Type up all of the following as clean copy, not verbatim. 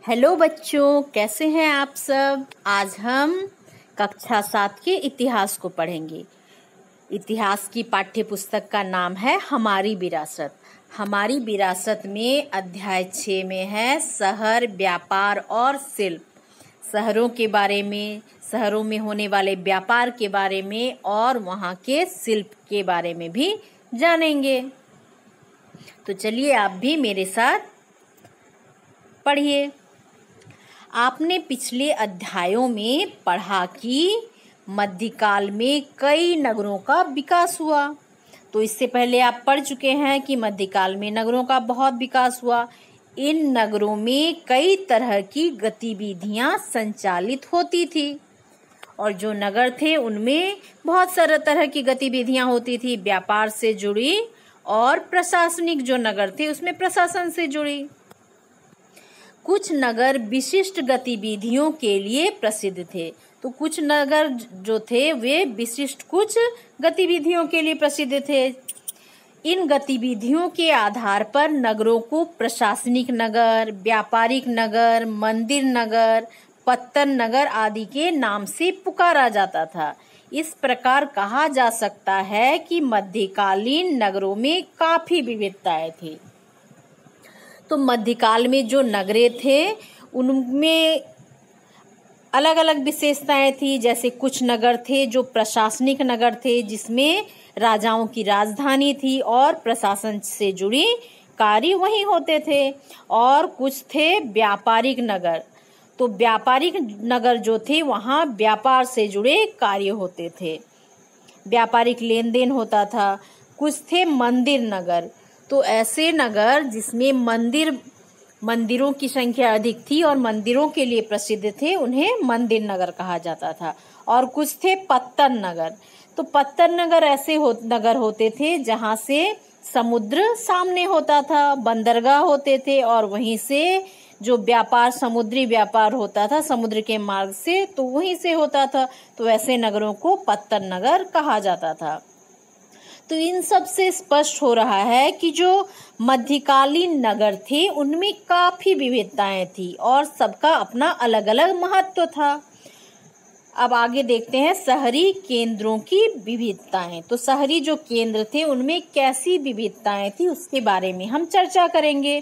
Hello बच्चों, कैसे हैं आप सब। आज हम कक्षा 7 के इतिहास को पढ़ेंगे। इतिहास की पाठ्य पुस्तक का नाम है हमारी विरासत। हमारी विरासत में अध्याय 6 में है शहर, व्यापार और शिल्प। शहरों के बारे में, शहरों में होने वाले व्यापार के बारे में और वहाँ के शिल्प के बारे में भी जानेंगे। तो चलिए आप भी मेरे साथ पढ़िए। आपने पिछले अध्यायों में पढ़ा कि मध्यकाल में कई नगरों का विकास हुआ। तो इससे पहले आप पढ़ चुके हैं कि मध्यकाल में नगरों का बहुत विकास हुआ। इन नगरों में कई तरह की गतिविधियां संचालित होती थी और जो नगर थे उनमें बहुत सारे तरह की गतिविधियां होती थी, व्यापार से जुड़ी और प्रशासनिक जो नगर थे उसमें प्रशासन से जुड़ी। कुछ नगर विशिष्ट गतिविधियों के लिए प्रसिद्ध थे। तो कुछ नगर जो थे वे विशिष्ट कुछ गतिविधियों के लिए प्रसिद्ध थे। इन गतिविधियों के आधार पर नगरों को प्रशासनिक नगर, व्यापारिक नगर, मंदिर नगर, पत्तन नगर आदि के नाम से पुकारा जाता था। इस प्रकार कहा जा सकता है कि मध्यकालीन नगरों में काफी विविधताएं थी। तो मध्यकाल में जो नगरे थे उनमें अलग अलग विशेषताएं थी। जैसे कुछ नगर थे जो प्रशासनिक नगर थे, जिसमें राजाओं की राजधानी थी और प्रशासन से जुड़ी कार्य वहीं होते थे। और कुछ थे व्यापारिक नगर। तो व्यापारिक नगर जो थे वहाँ व्यापार से जुड़े कार्य होते थे, व्यापारिक लेन देन होता था। कुछ थे मंदिर नगर। तो ऐसे नगर जिसमें मंदिरों की संख्या अधिक थी और मंदिरों के लिए प्रसिद्ध थे, उन्हें मंदिर नगर कहा जाता था। और कुछ थे पत्तन नगर। तो पत्तन नगर ऐसे नगर होते थे जहां से समुद्र सामने होता था, बंदरगाह होते थे और वहीं से जो व्यापार, समुद्री व्यापार होता था समुद्र के मार्ग से, तो वहीं से होता था। तो ऐसे नगरों को पत्तन नगर कहा जाता था। तो इन सब से स्पष्ट हो रहा है कि जो मध्यकालीन नगर थे उनमें काफी विविधताएं थी और सबका अपना अलग अलग महत्व था। अब आगे देखते हैं शहरी केंद्रों की विविधताएं। तो शहरी जो केंद्र थे उनमें कैसी विविधताएं थी उसके बारे में हम चर्चा करेंगे।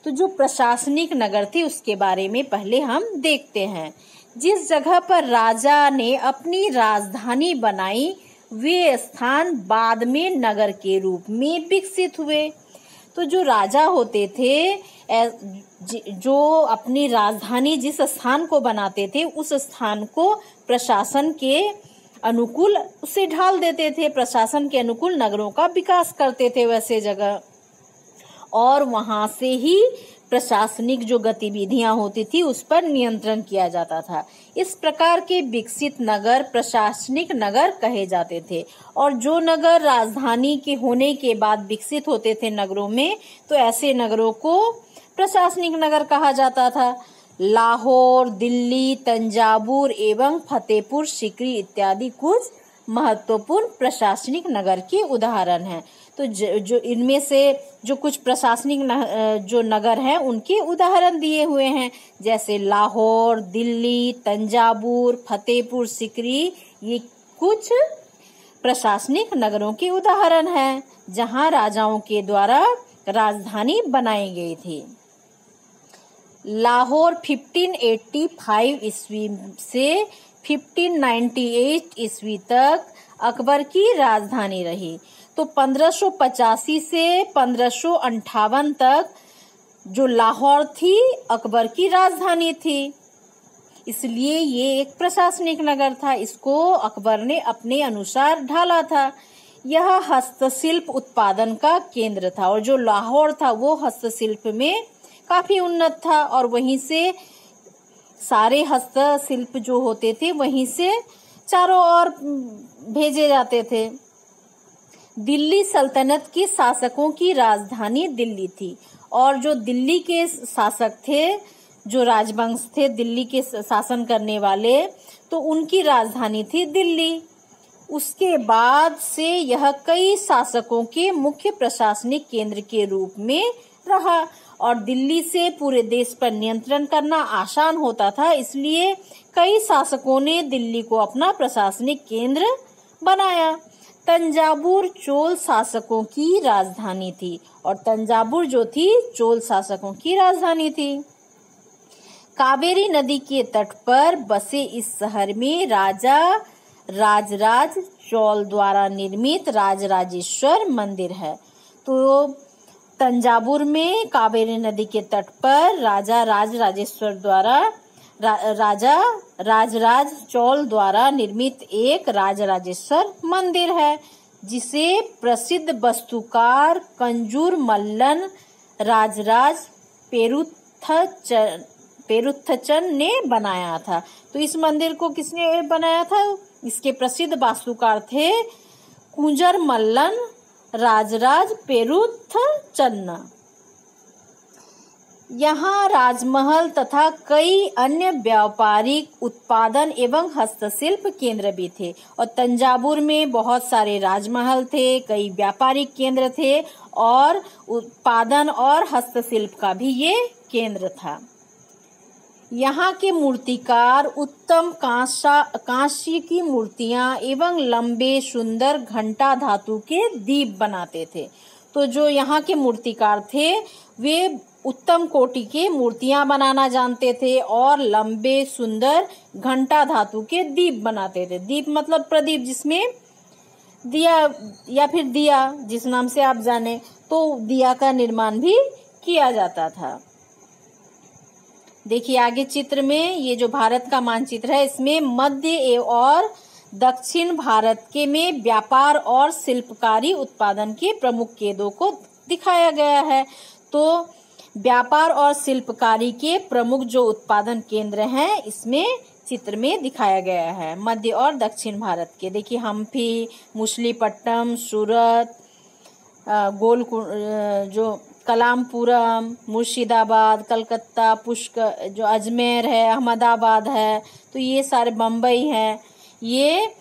तो जो प्रशासनिक नगर थे उसके बारे में पहले हम देखते हैं। जिस जगह पर राजा ने अपनी राजधानी बनाई वे स्थान बाद में नगर के रूप में विकसित हुए। तो जो राजा होते थे जो अपनी राजधानी जिस स्थान को बनाते थे उस स्थान को प्रशासन के अनुकूल उसे ढाल देते थे, प्रशासन के अनुकूल नगरों का विकास करते थे वैसे जगह, और वहां से ही प्रशासनिक जो गतिविधियां होती थी उस पर नियंत्रण किया जाता था। इस प्रकार के विकसित नगर प्रशासनिक नगर कहे जाते थे। और जो नगर राजधानी के होने के बाद विकसित होते थे नगरों में, तो ऐसे नगरों को प्रशासनिक नगर कहा जाता था। लाहौर, दिल्ली, तंजावुर एवं फतेहपुर सीकरी इत्यादि कुछ महत्वपूर्ण प्रशासनिक नगर के उदाहरण हैं। तो जो इनमें से जो कुछ प्रशासनिक जो नगर हैं उनके उदाहरण दिए हुए हैं, जैसे लाहौर, दिल्ली, तंजावुर, फतेहपुर सीकरी, ये कुछ प्रशासनिक नगरों के उदाहरण हैं जहां राजाओं के द्वारा राजधानी बनाई गई थी। लाहौर 1585 ईस्वी से 1598 ईस्वी तक अकबर की राजधानी रही। तो 1585 से 1558 तक जो लाहौर थी अकबर की राजधानी थी, इसलिए ये एक प्रशासनिक नगर था। इसको अकबर ने अपने अनुसार ढाला था। यह हस्तशिल्प उत्पादन का केंद्र था और जो लाहौर था वो हस्तशिल्प में काफी उन्नत था और वहीं से सारे हस्तशिल्प जो होते थे वहीं से चारों ओर भेजे जाते थे। दिल्ली सल्तनत के शासकों की राजधानी दिल्ली थी और जो दिल्ली के शासक थे, जो राजवंश थे दिल्ली के शासन करने वाले, तो उनकी राजधानी थी दिल्ली। उसके बाद से यह कई शासकों के मुख्य प्रशासनिक केंद्र के रूप में रहा और दिल्ली से पूरे देश पर नियंत्रण करना आसान होता था, इसलिए कई शासकों ने दिल्ली को अपना प्रशासनिक केंद्र बनाया। तंजावुर चोल शासकों की राजधानी थी और तंजावुर जो थी चोल शासकों की राजधानी थी। कावेरी नदी के तट पर बसे इस शहर में राजा राजराज चोल द्वारा निर्मित राजराजेश्वर मंदिर है। तो तंजावुर में कावेरी नदी के तट पर राजा राजराज चोल द्वारा निर्मित एक राजराजेश्वर मंदिर है, जिसे प्रसिद्ध वास्तुकार कंजूर मल्लन राजराज पेरुथचन ने बनाया था। तो इस मंदिर को किसने बनाया था? इसके प्रसिद्ध वास्तुकार थे कुंजर मल्लन राजराज पेरुथचन। यहाँ राजमहल तथा कई अन्य व्यापारिक उत्पादन एवं हस्तशिल्प केंद्र भी थे और तंजावुर में बहुत सारे राजमहल थे, कई व्यापारिक केंद्र थे और उत्पादन और हस्तशिल्प का भी ये केंद्र था। यहाँ के मूर्तिकार उत्तम कांस्य की मूर्तियां एवं लंबे सुंदर घंटा धातु के दीप बनाते थे। तो जो यहाँ के मूर्तिकार थे वे उत्तम कोटि के मूर्तियां बनाना जानते थे और लंबे सुंदर घंटा धातु के दीप बनाते थे। दीप मतलब प्रदीप, जिसमें दिया या फिर दिया जिस नाम से आप जाने, तो दिया का निर्माण भी किया जाता था। देखिए आगे चित्र में ये जो भारत का मानचित्र है, इसमें मध्य और दक्षिण भारत के में व्यापार और शिल्पकारी उत्पादन के प्रमुख केंद्रों को दिखाया गया है। तो व्यापार और शिल्पकारी के प्रमुख जो उत्पादन केंद्र हैं इसमें चित्र में दिखाया गया है मध्य और दक्षिण भारत के। देखिए हम्पी, मछलीपट्टनम, सूरत, जो कलामपुरम, मुर्शिदाबाद, कलकत्ता, पुष्कर, जो अजमेर है, अहमदाबाद है, तो ये सारे, बम्बई है, ये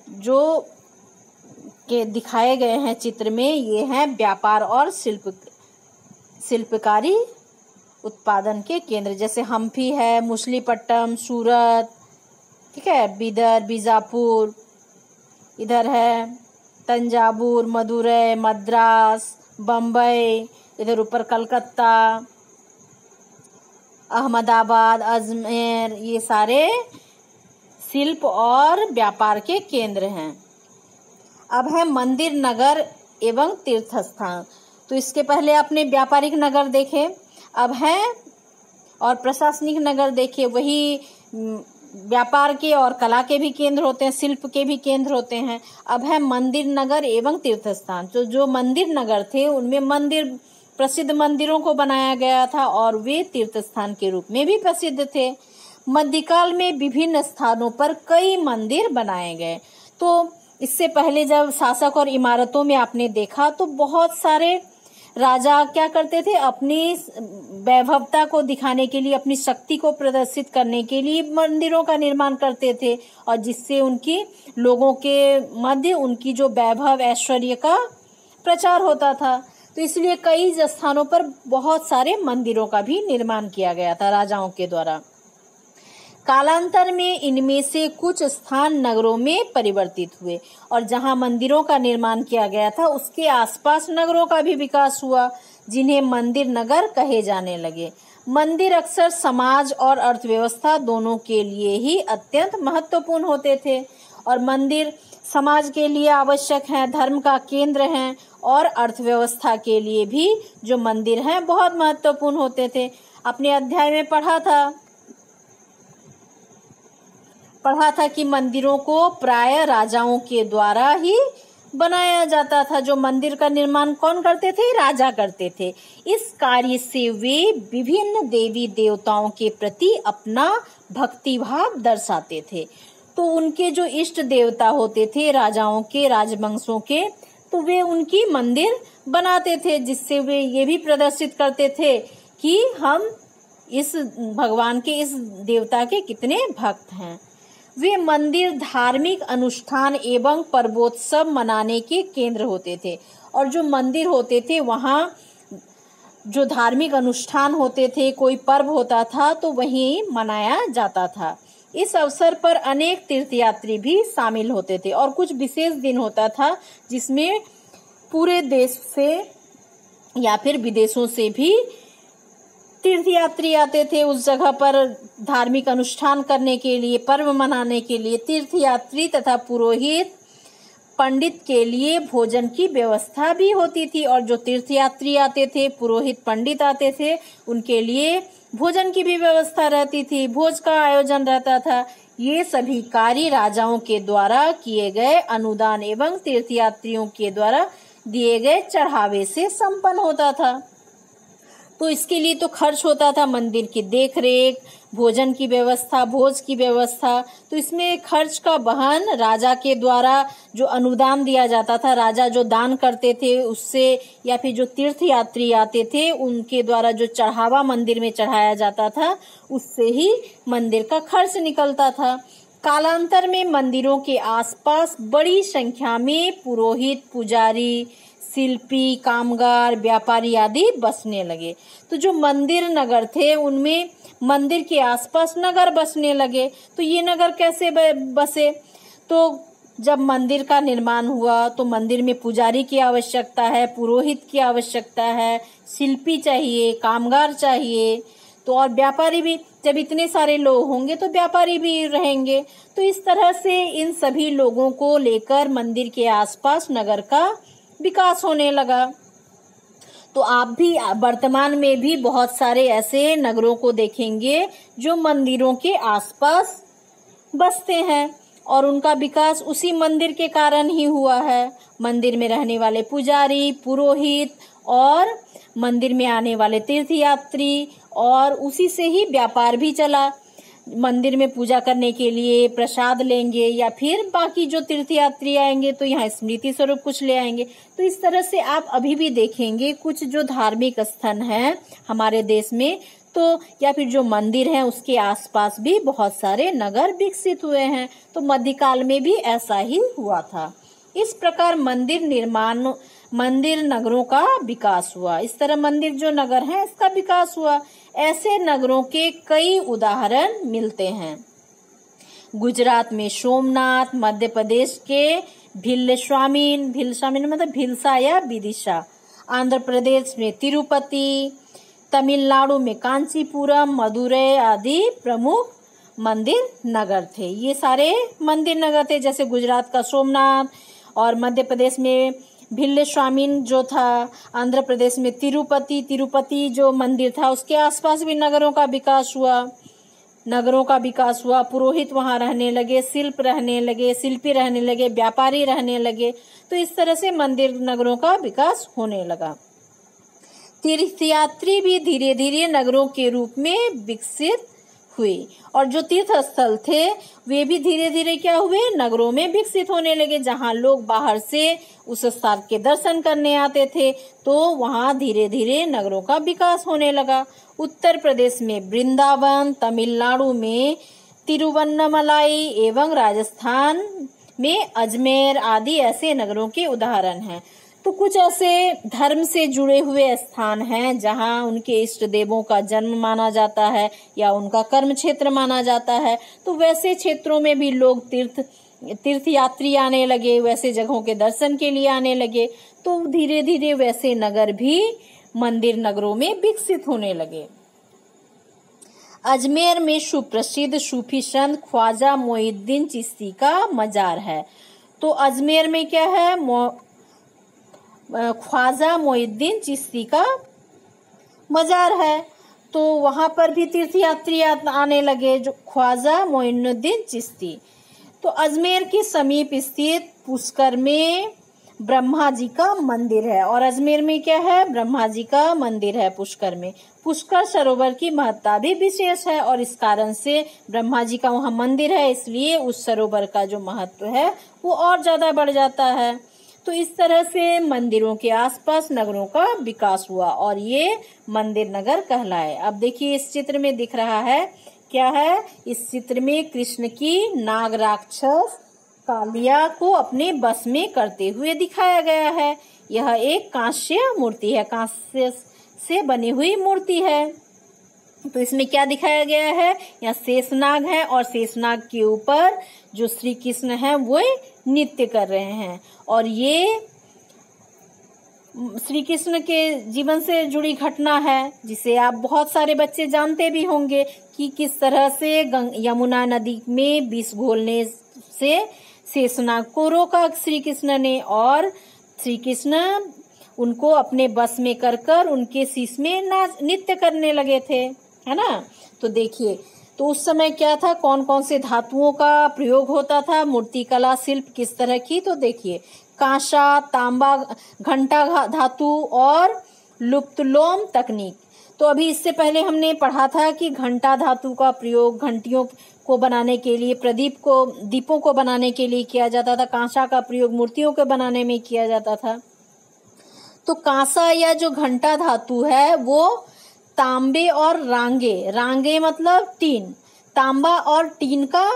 जो के दिखाए गए हैं चित्र में, ये हैं व्यापार और शिल्पकारी उत्पादन के केंद्र। जैसे हम्पी है, मछलीपट्टनम, सूरत, ठीक है, बीदर, बीजापुर, इधर है तंजावुर, मदुरै, मद्रास, बम्बई, इधर ऊपर कलकत्ता, अहमदाबाद, अजमेर, ये सारे शिल्प और व्यापार के केंद्र हैं। अब है मंदिर, नगर एवं तीर्थ स्थान। तो इसके पहले आपने व्यापारिक नगर देखे, अब है और प्रशासनिक नगर देखे। वही व्यापार के और कला के भी केंद्र होते हैं, शिल्प के भी केंद्र होते हैं। अब है मंदिर, नगर एवं तीर्थ स्थान। तो जो मंदिर नगर थे उनमें मंदिर, प्रसिद्ध मंदिरों को बनाया गया था और वे तीर्थ स्थान के रूप में भी प्रसिद्ध थे। मध्यकाल में विभिन्न स्थानों पर कई मंदिर बनाए गए। तो इससे पहले जब शासक और इमारतों में आपने देखा तो बहुत सारे राजा क्या करते थे, अपनी वैभवता को दिखाने के लिए, अपनी शक्ति को प्रदर्शित करने के लिए मंदिरों का निर्माण करते थे और जिससे उनकी लोगों के मध्य उनकी जो वैभव ऐश्वर्य का प्रचार होता था। तो इसलिए कई स्थानों पर बहुत सारे मंदिरों का भी निर्माण किया गया था राजाओं के द्वारा। कालांतर में इनमें से कुछ स्थान नगरों में परिवर्तित हुए और जहां मंदिरों का निर्माण किया गया था उसके आसपास नगरों का भी विकास हुआ, जिन्हें मंदिर नगर कहे जाने लगे। मंदिर अक्सर समाज और अर्थव्यवस्था दोनों के लिए ही अत्यंत महत्वपूर्ण होते थे और मंदिर समाज के लिए आवश्यक है, धर्म का केंद्र है और अर्थव्यवस्था के लिए भी जो मंदिर हैं बहुत महत्वपूर्ण होते थे। अपने अध्याय में पढ़ा था कि मंदिरों को प्राय राजाओं के द्वारा ही बनाया जाता था। जो मंदिर का निर्माण कौन करते थे? राजा करते थे। इस कार्य से वे विभिन्न देवी देवताओं के प्रति अपना भक्तिभाव दर्शाते थे। तो उनके जो इष्ट देवता होते थे राजाओं के, राजवंशों के, तो वे उनकी मंदिर बनाते थे, जिससे वे ये भी प्रदर्शित करते थे कि हम इस भगवान के, इस देवता के कितने भक्त हैं। वे मंदिर धार्मिक अनुष्ठान एवं पर्वोत्सव मनाने के केंद्र होते थे और जो मंदिर होते थे वहाँ जो धार्मिक अनुष्ठान होते थे, कोई पर्व होता था तो वहीं मनाया जाता था। इस अवसर पर अनेक तीर्थयात्री भी शामिल होते थे और कुछ विशेष दिन होता था जिसमें पूरे देश से या फिर विदेशों से भी तीर्थयात्री आते थे उस जगह पर धार्मिक अनुष्ठान करने के लिए, पर्व मनाने के लिए। तीर्थयात्री तथा पुरोहित पंडित के लिए भोजन की व्यवस्था भी होती थी और जो तीर्थयात्री आते थे, पुरोहित पंडित आते थे, उनके लिए भोजन की भी व्यवस्था रहती थी, भोज का आयोजन रहता था। ये सभी कार्य राजाओं के द्वारा किए गए अनुदान एवं तीर्थयात्रियों के द्वारा दिए गए चढ़ावे से संपन्न होता था। तो इसके लिए तो खर्च होता था, मंदिर की देखरेख, भोजन की व्यवस्था, भोज की व्यवस्था। तो इसमें खर्च का वहन राजा के द्वारा जो अनुदान दिया जाता था, राजा जो दान करते थे उससे, या फिर जो तीर्थयात्री आते थे उनके द्वारा जो चढ़ावा मंदिर में चढ़ाया जाता था उससे ही मंदिर का खर्च निकलता था। कालांतर में मंदिरों के आसपास बड़ी संख्या में पुरोहित, पुजारी, शिल्पी, कामगार, व्यापारी आदि बसने लगे। तो जो मंदिर नगर थे उनमें मंदिर के आसपास नगर बसने लगे। तो ये नगर कैसे बसे? तो जब मंदिर का निर्माण हुआ तो मंदिर में पुजारी की आवश्यकता है, पुरोहित की आवश्यकता है, शिल्पी चाहिए, कामगार चाहिए, तो और व्यापारी भी। जब इतने सारे लोग होंगे तो व्यापारी भी रहेंगे। तो इस तरह से इन सभी लोगों को लेकर मंदिर के आसपास नगर का विकास होने लगा। तो आप भी वर्तमान में भी बहुत सारे ऐसे नगरों को देखेंगे जो मंदिरों के आसपास बसते हैं और उनका विकास उसी मंदिर के कारण ही हुआ है। मंदिर में रहने वाले पुजारी, पुरोहित और मंदिर में आने वाले तीर्थयात्री, और उसी से ही व्यापार भी चला। मंदिर में पूजा करने के लिए प्रसाद लेंगे या फिर बाकी जो तीर्थयात्री आएंगे तो यहाँ स्मृति स्वरूप कुछ ले आएंगे। तो इस तरह से आप अभी भी देखेंगे कुछ जो धार्मिक स्थल हैं हमारे देश में, तो या फिर जो मंदिर हैं उसके आसपास भी बहुत सारे नगर विकसित हुए हैं। तो मध्यकाल में भी ऐसा ही हुआ था। इस प्रकार मंदिर नगरों का विकास हुआ। इस तरह मंदिर जो नगर है इसका विकास हुआ। ऐसे नगरों के कई उदाहरण मिलते हैं। गुजरात में सोमनाथ, मध्य प्रदेश के भिल्लस्वामी मतलब भिलसा या विदिशा, आंध्र प्रदेश में तिरुपति, तमिलनाडु में कांचीपुरम, मदुरै आदि प्रमुख मंदिर नगर थे। ये सारे मंदिर नगर थे, जैसे गुजरात का सोमनाथ और मध्य प्रदेश में भिल्लस्वामी जो था, आंध्र प्रदेश में तिरुपति जो मंदिर था उसके आसपास भी नगरों का विकास हुआ। पुरोहित वहां रहने लगे, शिल्पी रहने लगे, व्यापारी रहने लगे। तो इस तरह से मंदिर नगरों का विकास होने लगा। तीर्थयात्री भी धीरे धीरे नगरों के रूप में विकसित हुए और जो तीर्थ स्थल थे वे भी धीरे धीरे क्या हुए, नगरों में विकसित होने लगे। जहां लोग बाहर से उस स्थान के दर्शन करने आते थे तो वहां धीरे धीरे नगरों का विकास होने लगा। उत्तर प्रदेश में वृंदावन, तमिलनाडु में तिरुवन्नमलाई एवं राजस्थान में अजमेर आदि ऐसे नगरों के उदाहरण हैं। तो कुछ ऐसे धर्म से जुड़े हुए स्थान हैं जहां उनके इष्ट देवों का जन्म माना जाता है या उनका कर्म क्षेत्र माना जाता है। तो वैसे क्षेत्रों में भी लोग तीर्थयात्री आने लगे, वैसे जगहों के दर्शन के लिए आने लगे। तो धीरे धीरे वैसे नगर भी मंदिर नगरों में विकसित होने लगे। अजमेर में सुप्रसिद्ध सूफी संत ख्वाजा मोइनुद्दीन चिश्ती का मजार है। तो अजमेर में क्या है, ख्वाजा मोइनुद्दीन चिश्ती का मजार है। तो वहां पर भी तीर्थयात्री आने लगे, जो ख्वाजा मोइनुद्दीन चिश्ती। तो अजमेर के समीप स्थित पुष्कर में ब्रह्मा जी का मंदिर है। और अजमेर में क्या है, ब्रह्मा जी का मंदिर है पुष्कर में। पुष्कर सरोवर की महत्ता भी विशेष है और इस कारण से ब्रह्मा जी का वहाँ मंदिर है, इसलिए उस सरोवर का जो महत्व है वो और ज्यादा बढ़ जाता है। तो इस तरह से मंदिरों के आसपास नगरों का विकास हुआ और ये मंदिर नगर कहलाए। अब देखिए इस चित्र में दिख रहा है, क्या है, इस चित्र में कृष्ण की नाग राक्षस कालिया को अपने बस में करते हुए दिखाया गया है। यह एक कांस्य मूर्ति है, कांस्य से बनी हुई मूर्ति है। तो इसमें क्या दिखाया गया है, यहाँ शेषनाग है और शेषनाग के ऊपर जो श्री कृष्ण है वो नृत्य कर रहे हैं। और ये श्री कृष्ण के जीवन से जुड़ी घटना है, जिसे आप बहुत सारे बच्चे जानते भी होंगे कि किस तरह से यमुना नदी में विष घोलने से शेषनाग को रोका श्री कृष्ण ने, और श्री कृष्ण उनको अपने बस में कर उनके शीश में नृत्य करने लगे थे, है ना। तो देखिए, तो उस समय क्या था, कौन कौन से धातुओं का प्रयोग होता था, मूर्तिकला शिल्प किस तरह की। तो देखिए, कांसा, तांबा, घंटा धातु और लुप्तलोम तकनीक। तो अभी इससे पहले हमने पढ़ा था कि घंटा धातु का प्रयोग घंटियों को बनाने के लिए, दीपों को बनाने के लिए किया जाता था। कांसा का प्रयोग मूर्तियों के बनाने में किया जाता था। तो कांसा या जो घंटा धातु है वो तांबे और रांगे मतलब टीन, तांबा और टीन का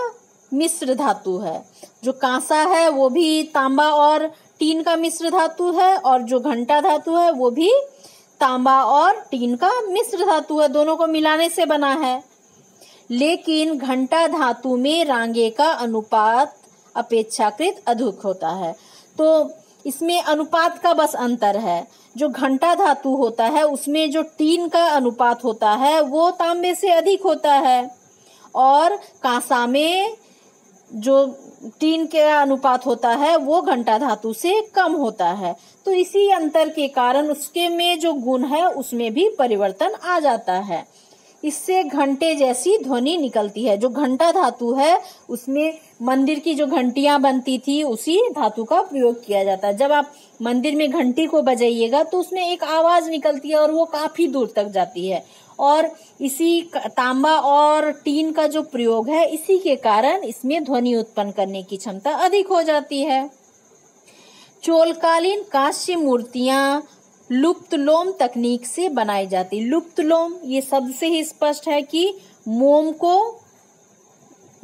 मिश्र धातु है। जो कांसा है वो भी तांबा और टीन का मिश्र धातु है, और जो घंटा धातु है वो भी तांबा और टीन का मिश्र धातु है, दोनों को मिलाने से बना है। लेकिन घंटा धातु में रांगे का अनुपात अपेक्षाकृत अधिक होता है। तो इसमें अनुपात का बस अंतर है। जो घंटा धातु होता है उसमें जो टीन का अनुपात होता है वो तांबे से अधिक होता है, और कांसा में जो टीन का अनुपात होता है वो घंटा धातु से कम होता है। तो इसी अंतर के कारण उसके में जो गुण है उसमें भी परिवर्तन आ जाता है। इससे घंटे जैसी ध्वनि निकलती है। जो घंटा धातु है उसमें मंदिर की जो घंटियां बनती थी उसी धातु का प्रयोग किया जाता है। जब आप मंदिर में घंटी को बजाइएगा तो उसमें एक आवाज निकलती है और वो काफी दूर तक जाती है। और इसी तांबा और टीन का जो प्रयोग है इसी के कारण इसमें ध्वनि उत्पन्न करने की क्षमता अधिक हो जाती है। चोलकालीन कांस्य मूर्तियां लुप्तलोम तकनीक से बनाई जाती। लुप्तलोम, ये शब्द से ही स्पष्ट है कि मोम को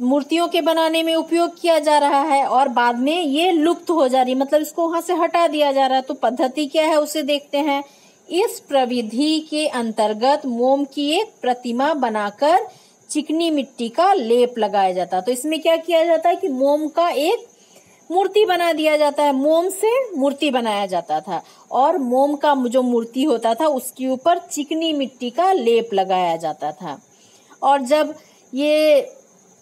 मूर्तियों के बनाने में उपयोग किया जा रहा है और बाद में ये लुप्त हो जा रही, मतलब इसको वहां से हटा दिया जा रहा है। तो पद्धति क्या है उसे देखते हैं। इस प्रविधि के अंतर्गत मोम की एक प्रतिमा बनाकर चिकनी मिट्टी का लेप लगाया जाता। तो इसमें क्या किया जाता है कि मोम का एक मूर्ति बना दिया जाता है। मोम से मूर्ति बनाया जाता था और मोम का जो मूर्ति होता था उसके ऊपर चिकनी मिट्टी का लेप लगाया जाता था,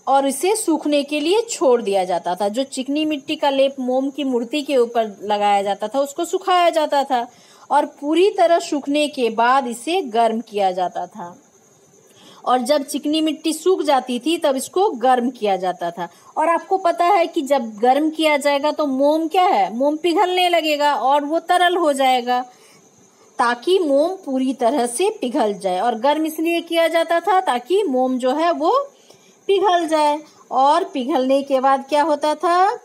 और इसे सूखने के लिए छोड़ दिया जाता था। जो चिकनी मिट्टी का लेप मोम की मूर्ति के ऊपर लगाया जाता था उसको सुखाया जाता था, और पूरी तरह सूखने के बाद इसे गर्म किया जाता था। और जब चिकनी मिट्टी सूख जाती थी तब इसको गर्म किया जाता था। और आपको पता है कि जब गर्म किया जाएगा तो मोम क्या है, मोम पिघलने लगेगा और वो तरल हो जाएगा, ताकि मोम पूरी तरह से पिघल जाए। और गर्म इसलिए किया जाता था ताकि मोम जो है वो पिघल जाए। और पिघलने के बाद क्या होता था,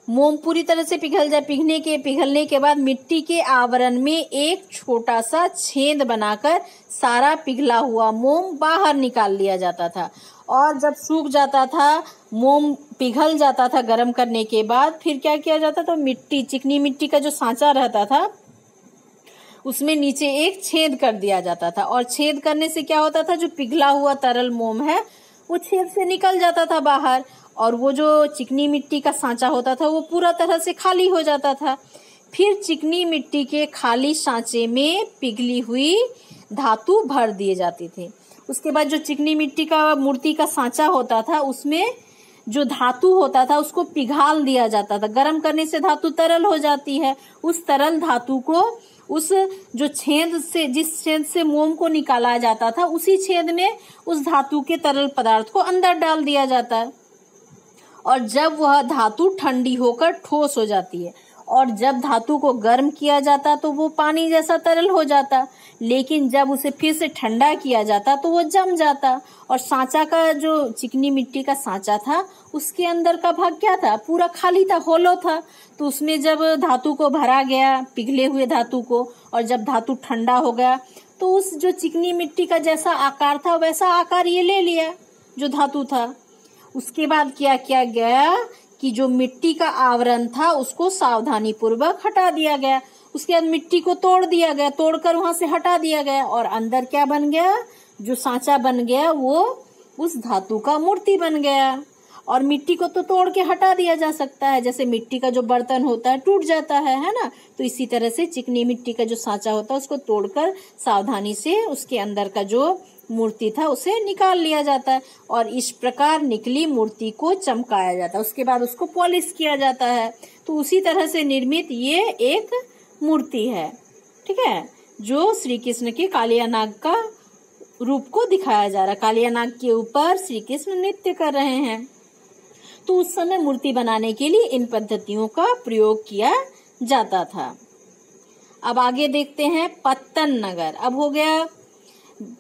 मोम पूरी तरह से पिघल जाए। पिघलने के बाद मिट्टी के आवरण में एक छोटा सा छेद बनाकर सारा पिघला हुआ मोम बाहर निकाल लिया जाता था। और जब सूख जाता था, मोम पिघल जाता था गर्म करने के बाद, फिर क्या किया जाता था, चिकनी मिट्टी का जो सांचा रहता था उसमें नीचे एक छेद कर दिया जाता था। और छेद करने से क्या होता था, जो पिघला हुआ तरल मोम है वो छेद से निकल जाता था बाहर, और वो जो चिकनी मिट्टी का सांचा होता था वो पूरा तरह से खाली हो जाता था। फिर चिकनी मिट्टी के खाली सांचे में पिघली हुई धातु भर दिए जाते थे। उसके बाद जो चिकनी मिट्टी का मूर्ति का सांचा होता था उसमें जो धातु होता था उसको पिघाल दिया जाता था। गर्म करने से धातु तरल हो जाती है। उस तरल धातु को उस जो जिस छेद से मोम को निकाला जाता था उसी छेद में उस धातु के तरल पदार्थ को अंदर डाल दिया जाता है। और जब वह धातु ठंडी होकर ठोस हो जाती है, और जब धातु को गर्म किया जाता तो वो पानी जैसा तरल हो जाता, लेकिन जब उसे फिर से ठंडा किया जाता तो वो जम जाता। और सांचा का जो चिकनी मिट्टी का सांचा था उसके अंदर का भाग क्या था, पूरा खाली था, होलो था। तो उसमें जब धातु को भरा गया, पिघले हुए धातु को, और जब धातु ठंडा हो गया तो उस जो चिकनी मिट्टी का जैसा आकार था वैसा आकार ये ले लिया जो धातु था। उसके बाद क्या किया गया कि जो मिट्टी का आवरण था उसको सावधानी पूर्वक हटा दिया गया। उसके बाद मिट्टी को तोड़ दिया गया, तोड़कर वहां से हटा दिया गया और अंदर क्या बन गया, जो सांचा बन गया वो उस धातु का मूर्ति बन गया। और मिट्टी को तो तोड़ के हटा दिया जा सकता है, जैसे मिट्टी का जो बर्तन होता है टूट जाता है ना, तो इसी तरह से चिकनी मिट्टी का जो सांचा होता है उसको तोड़कर सावधानी से उसके अंदर का जो मूर्ति था उसे निकाल लिया जाता है और इस प्रकार निकली मूर्ति को चमकाया जाता है। उसके बाद उसको पॉलिश किया जाता है। तो उसी तरह से निर्मित ये एक मूर्ति है, ठीक है, जो श्री कृष्ण के कालिया नाग का रूप को दिखाया जा रहा है। कालिया नाग के ऊपर श्री कृष्ण नृत्य कर रहे हैं। तो उस समय मूर्ति बनाने के लिए इन पद्धतियों का प्रयोग किया जाता था। अब आगे देखते हैं पत्तन नगर। अब हो गया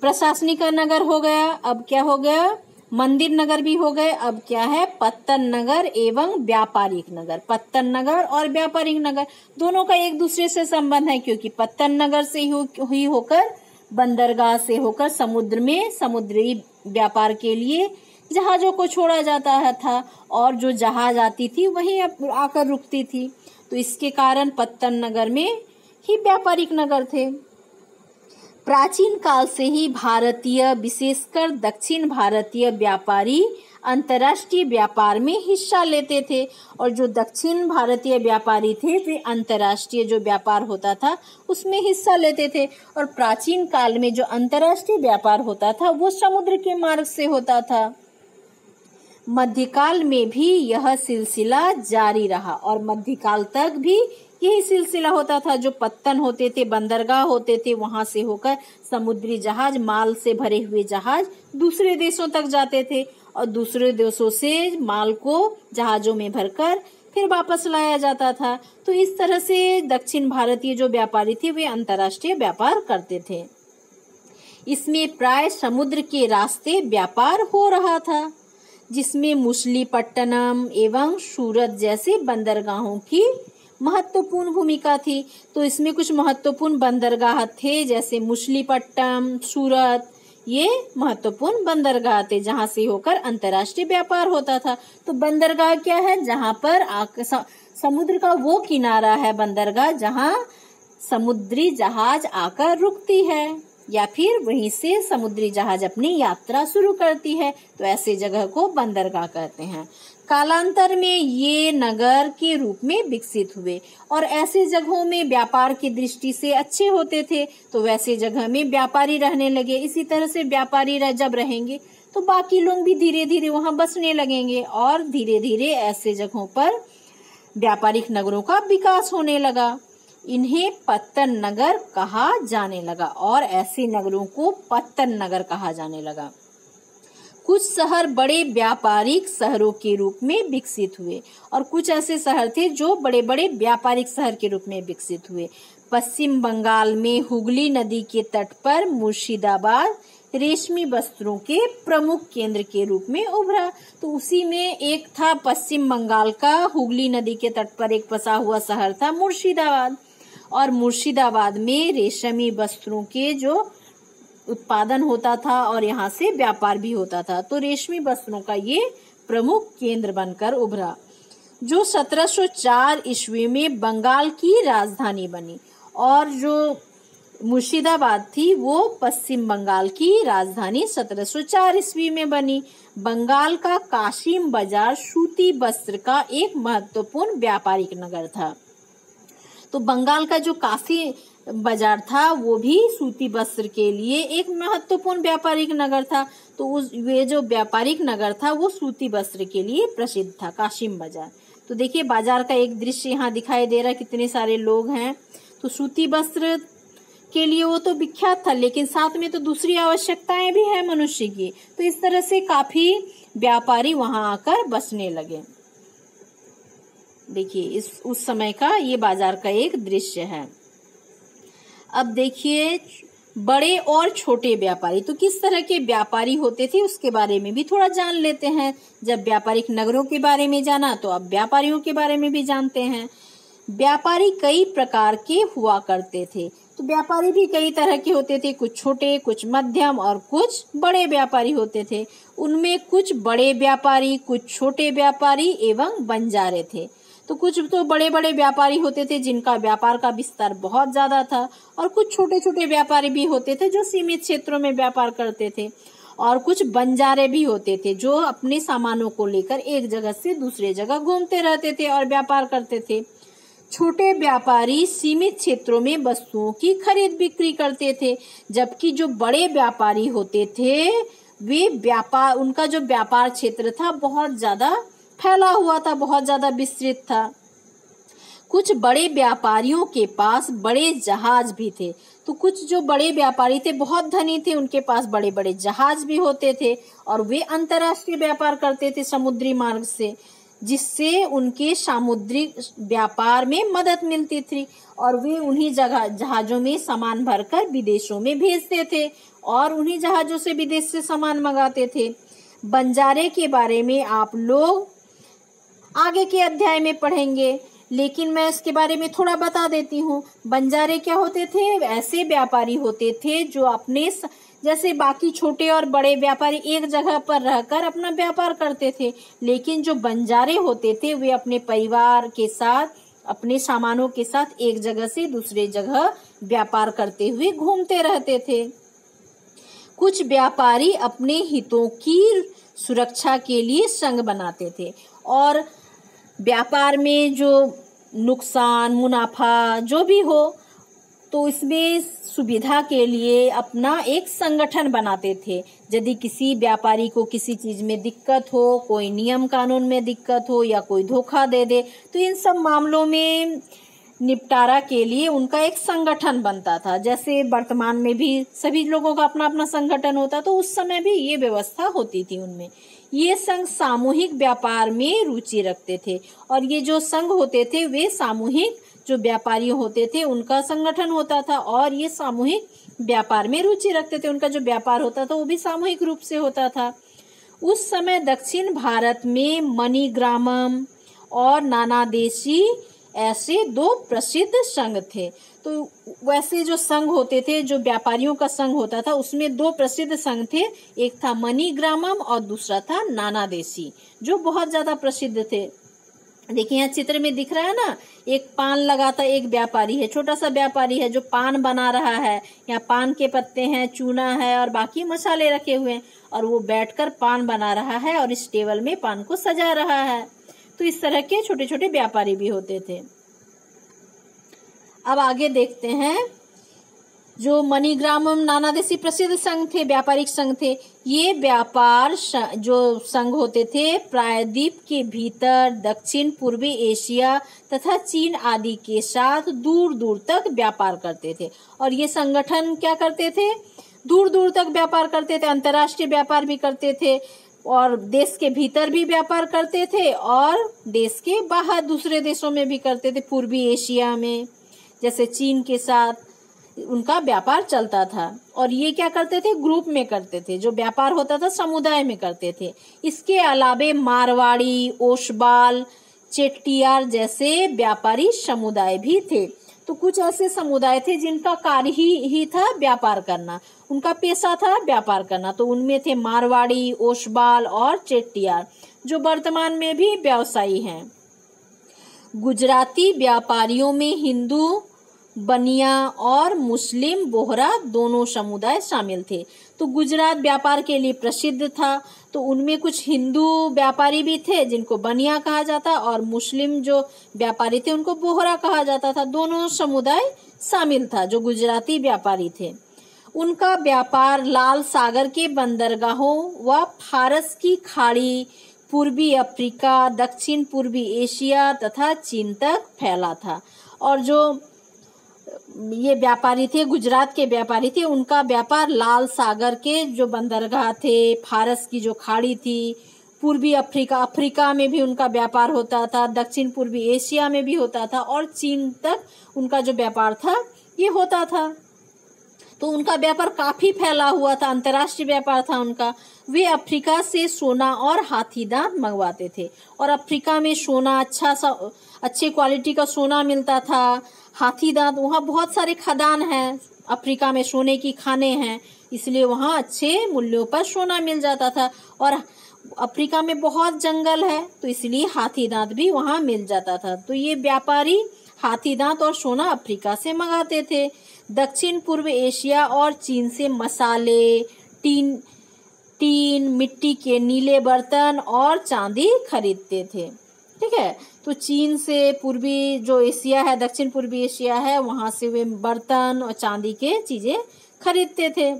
प्रशासनिक नगर, हो गया, अब क्या हो गया, मंदिर नगर भी हो गए। अब क्या है, पत्तन नगर एवं व्यापारिक नगर। पत्तन नगर और व्यापारिक नगर दोनों का एक दूसरे से संबंध है, क्योंकि पत्तन नगर से ही होकर बंदरगाह से होकर समुद्र में समुद्री व्यापार के लिए जहाजों को छोड़ा जाता था और जो जहाज आती थी वहीं आकर रुकती थी। तो इसके कारण पत्तन नगर में ही व्यापारिक नगर थे। प्राचीन काल से ही भारतीय, विशेषकर दक्षिण भारतीय व्यापारी अंतर्राष्ट्रीय व्यापार में हिस्सा लेते थे और जो दक्षिण भारतीय व्यापारी थे वे अंतर्राष्ट्रीय जो व्यापार होता था उसमें हिस्सा लेते थे। और प्राचीन काल में जो अंतर्राष्ट्रीय व्यापार होता था वो समुद्र के मार्ग से होता था। मध्यकाल में भी यह सिलसिला जारी रहा और मध्यकाल तक भी यही सिलसिला होता था। जो पत्तन होते थे, बंदरगाह होते थे, वहां से होकर समुद्री जहाज, माल से भरे हुए जहाज दूसरे देशों तक जाते थे और दूसरे देशों से माल को जहाजों में भरकर फिर वापस लाया जाता था। तो इस तरह से दक्षिण भारतीय जो व्यापारी थे वे अंतर्राष्ट्रीय व्यापार करते थे। इसमें प्राय समुद्र के रास्ते व्यापार हो रहा था, जिसमें मछलीपट्टनम एवं सूरत जैसे बंदरगाहों की महत्वपूर्ण भूमिका थी। तो इसमें कुछ महत्वपूर्ण बंदरगाह थे, जैसे मछलीपट्टनम, सूरत, ये महत्वपूर्ण बंदरगाह थे जहां से होकर अंतर्राष्ट्रीय व्यापार होता था। तो बंदरगाह क्या है, जहां पर समुद्र का वो किनारा है बंदरगाह जहां समुद्री जहाज आकर रुकती है या फिर वहीं से समुद्री जहाज अपनी यात्रा शुरू करती है। तो ऐसे जगह को बंदरगाह कहते हैं। कालांतर में ये नगर के रूप में विकसित हुए और ऐसे जगहों में व्यापार की दृष्टि से अच्छे होते थे, तो वैसे जगह में व्यापारी रहने लगे। इसी तरह से व्यापारी जब रहेंगे तो बाकी लोग भी धीरे धीरे वहां बसने लगेंगे और धीरे धीरे ऐसे जगहों पर व्यापारिक नगरों का विकास होने लगा। इन्हें पत्तन नगर कहा जाने लगा और ऐसे नगरों को पत्तन नगर कहा जाने लगा। कुछ शहर बड़े व्यापारिक शहरों के रूप में विकसित हुए और कुछ ऐसे शहर थे जो बड़े बड़े व्यापारिक शहर के रूप में विकसित हुए। पश्चिम बंगाल में हुगली नदी के तट पर मुर्शिदाबाद रेशमी वस्त्रों के प्रमुख केंद्र के रूप में उभरा। तो उसी में एक था पश्चिम बंगाल का हुगली नदी के तट पर एक बसा हुआ शहर था मुर्शिदाबाद और मुर्शिदाबाद में रेशमी वस्त्रों के जो उत्पादन होता था और यहाँ से व्यापार भी होता था। तो रेशमी वस्त्रों का ये प्रमुख केंद्र बनकर उभरा, जो 1704 ईस्वी में बंगाल की राजधानी बनी और जो मुर्शिदाबाद थी वो पश्चिम बंगाल की राजधानी 1704 ईस्वी में बनी। बंगाल का कासिम बाजार सूती वस्त्र का एक महत्वपूर्ण व्यापारिक नगर था। तो बंगाल का जो काशी बाजार था वो भी सूती वस्त्र के लिए एक महत्वपूर्ण व्यापारिक नगर था। तो वे जो व्यापारिक नगर था वो सूती वस्त्र के लिए प्रसिद्ध था, कासिम बाजार। तो देखिए बाजार का एक दृश्य यहाँ दिखाई दे रहा है, कितने सारे लोग हैं। तो सूती वस्त्र के लिए वो तो विख्यात था, लेकिन साथ में तो दूसरी आवश्यकताएं भी है मनुष्य की। तो इस तरह से काफी व्यापारी वहां आकर बसने लगे। देखिए उस समय का ये बाजार का एक दृश्य है। अब देखिए बड़े और छोटे व्यापारी, तो किस तरह के व्यापारी होते थे उसके बारे में भी थोड़ा जान लेते हैं। जब व्यापारिक नगरों के बारे में जाना तो अब व्यापारियों के बारे में भी जानते हैं। व्यापारी कई प्रकार के हुआ करते थे। तो व्यापारी भी कई तरह के होते थे, कुछ छोटे, कुछ मध्यम और कुछ बड़े व्यापारी होते थे। उनमें कुछ बड़े व्यापारी, कुछ छोटे व्यापारी एवं बंजारे थे। तो कुछ तो बड़े बड़े व्यापारी होते थे जिनका व्यापार का विस्तार बहुत ज़्यादा था, और कुछ छोटे छोटे व्यापारी भी होते थे जो सीमित क्षेत्रों में व्यापार करते थे, और कुछ बंजारे भी होते थे जो अपने सामानों को लेकर एक जगह से दूसरे जगह घूमते रहते थे और व्यापार करते थे। छोटे व्यापारी सीमित क्षेत्रों में वस्तुओं की खरीद बिक्री करते थे, जबकि जो बड़े व्यापारी होते थे वे उनका जो व्यापार क्षेत्र था बहुत ज्यादा फैला हुआ था, बहुत ज्यादा विस्तृत था। कुछ बड़े व्यापारियों के पास बड़े जहाज भी थे। तो कुछ जो बड़े व्यापारी थे बहुत धनी थे, उनके पास बड़े बड़े जहाज भी होते थे और वे अंतर्राष्ट्रीय व्यापार करते थे समुद्री मार्ग से, जिससे उनके सामुद्रिक व्यापार में मदद मिलती थी, और वे उन्हीं जहाजों में सामान भरकर विदेशों में भेजते थे और उन्हीं जहाजों से विदेश से सामान मंगाते थे। बंजारे के बारे में आप लोग आगे के अध्याय में पढ़ेंगे, लेकिन मैं इसके बारे में थोड़ा बता देती हूँ। बंजारे क्या होते थे? ऐसे व्यापारी होते थे जो अपने जैसे बाकी छोटे और बड़े व्यापारी एक जगह पर रहकर अपना व्यापार करते थे, लेकिन जो बंजारे होते थे वे अपने परिवार के साथ, अपने सामानों के साथ एक जगह से दूसरे जगह व्यापार करते हुए घूमते रहते थे। कुछ व्यापारी अपने हितों की सुरक्षा के लिए संघ बनाते थे और व्यापार में जो नुकसान मुनाफा जो भी हो तो इसमें सुविधा के लिए अपना एक संगठन बनाते थे। यदि किसी व्यापारी को किसी चीज में दिक्कत हो, कोई नियम कानून में दिक्कत हो या कोई धोखा दे दे, तो इन सब मामलों में निपटारा के लिए उनका एक संगठन बनता था। जैसे वर्तमान में भी सभी लोगों का अपना अपना संगठन होता, तो उस समय भी ये व्यवस्था होती थी उनमें। ये संघ सामूहिक व्यापार में रुचि रखते थे और ये जो संघ होते थे वे सामूहिक जो व्यापारी होते थे उनका संगठन होता था और ये सामूहिक व्यापार में रुचि रखते थे। उनका जो व्यापार होता था वो भी सामूहिक रूप से होता था। उस समय दक्षिण भारत में मणिग्रामम और नानादेशी ऐसे दो प्रसिद्ध संघ थे। तो वैसे जो संघ होते थे, जो व्यापारियों का संघ होता था, उसमें दो प्रसिद्ध संघ थे। एक था मणिग्रामम और दूसरा था नानादेशी, जो बहुत ज्यादा प्रसिद्ध थे। देखिए यहाँ चित्र में दिख रहा है ना, एक पान लगाता एक व्यापारी है, छोटा सा व्यापारी है जो पान बना रहा है। यहाँ पान के पत्ते हैं, चूना है और बाकी मसाले रखे हुए हैं और वो बैठकर पान बना रहा है और इस टेबल में पान को सजा रहा है। तो इस तरह के छोटे छोटे व्यापारी भी होते थे। अब आगे देखते हैं, जो मणिग्रामम नानादेशी प्रसिद्ध संघ थे, व्यापारिक संघ थे। ये व्यापार जो संघ होते थे प्रायद्वीप के भीतर दक्षिण पूर्वी एशिया तथा चीन आदि के साथ दूर दूर तक व्यापार करते थे। और ये संगठन क्या करते थे? दूर दूर तक व्यापार करते थे, अंतर्राष्ट्रीय व्यापार भी करते थे और देश के भीतर भी व्यापार करते थे और देश के बाहर दूसरे देशों में भी करते थे। पूर्वी एशिया में जैसे चीन के साथ उनका व्यापार चलता था। और ये क्या करते थे? ग्रुप में करते थे। जो व्यापार होता था समुदाय में करते थे। इसके अलावे मारवाड़ी, ओसवाल, चेट्टियार जैसे व्यापारी समुदाय भी थे। तो कुछ ऐसे समुदाय थे जिनका कार्य ही था व्यापार करना, उनका पेशा था व्यापार करना। तो उनमें थे मारवाड़ी, ओसवाल और चेट्टियार, जो वर्तमान में भी व्यवसायी हैं। गुजराती व्यापारियों में हिंदू, बनिया और मुस्लिम बोहरा दोनों समुदाय शामिल थे। तो गुजरात व्यापार के लिए प्रसिद्ध था। तो उनमें कुछ हिंदू व्यापारी भी थे जिनको बनिया कहा जाता, और मुस्लिम जो व्यापारी थे उनको बोहरा कहा जाता था। दोनों समुदाय शामिल था जो गुजराती व्यापारी थे। उनका व्यापार लाल सागर के बंदरगाहों व फारस की खाड़ी, पूर्वी अफ्रीका, दक्षिण पूर्वी एशिया तथा चीन तक फैला था। और जो ये व्यापारी थे, गुजरात के व्यापारी थे, उनका व्यापार लाल सागर के जो बंदरगाह थे, फारस की जो खाड़ी थी, पूर्वी अफ्रीका में भी उनका व्यापार होता था, दक्षिण पूर्वी एशिया में भी होता था और चीन तक उनका जो व्यापार था ये होता था। तो उनका व्यापार काफी फैला हुआ था, अंतर्राष्ट्रीय व्यापार था उनका। वे अफ्रीका से सोना और हाथी दांत मंगवाते थे और अफ्रीका में सोना अच्छे क्वालिटी का सोना मिलता था। हाथी दांत, वहाँ बहुत सारे खदान हैं अफ्रीका में, सोने की खाने हैं, इसलिए वहाँ अच्छे मूल्यों पर सोना मिल जाता था। और अफ्रीका में बहुत जंगल है, तो इसलिए हाथी दांत भी वहां मिल जाता था। तो ये व्यापारी हाथी दांत और सोना अफ्रीका से मंगाते थे। दक्षिण पूर्व एशिया और चीन से मसाले, टीन, मिट्टी के नीले बर्तन और चांदी खरीदते थे। ठीक है, तो चीन से पूर्वी जो एशिया है, दक्षिण पूर्वी एशिया है, वहां से वे बर्तन और चांदी के चीजें खरीदते थे।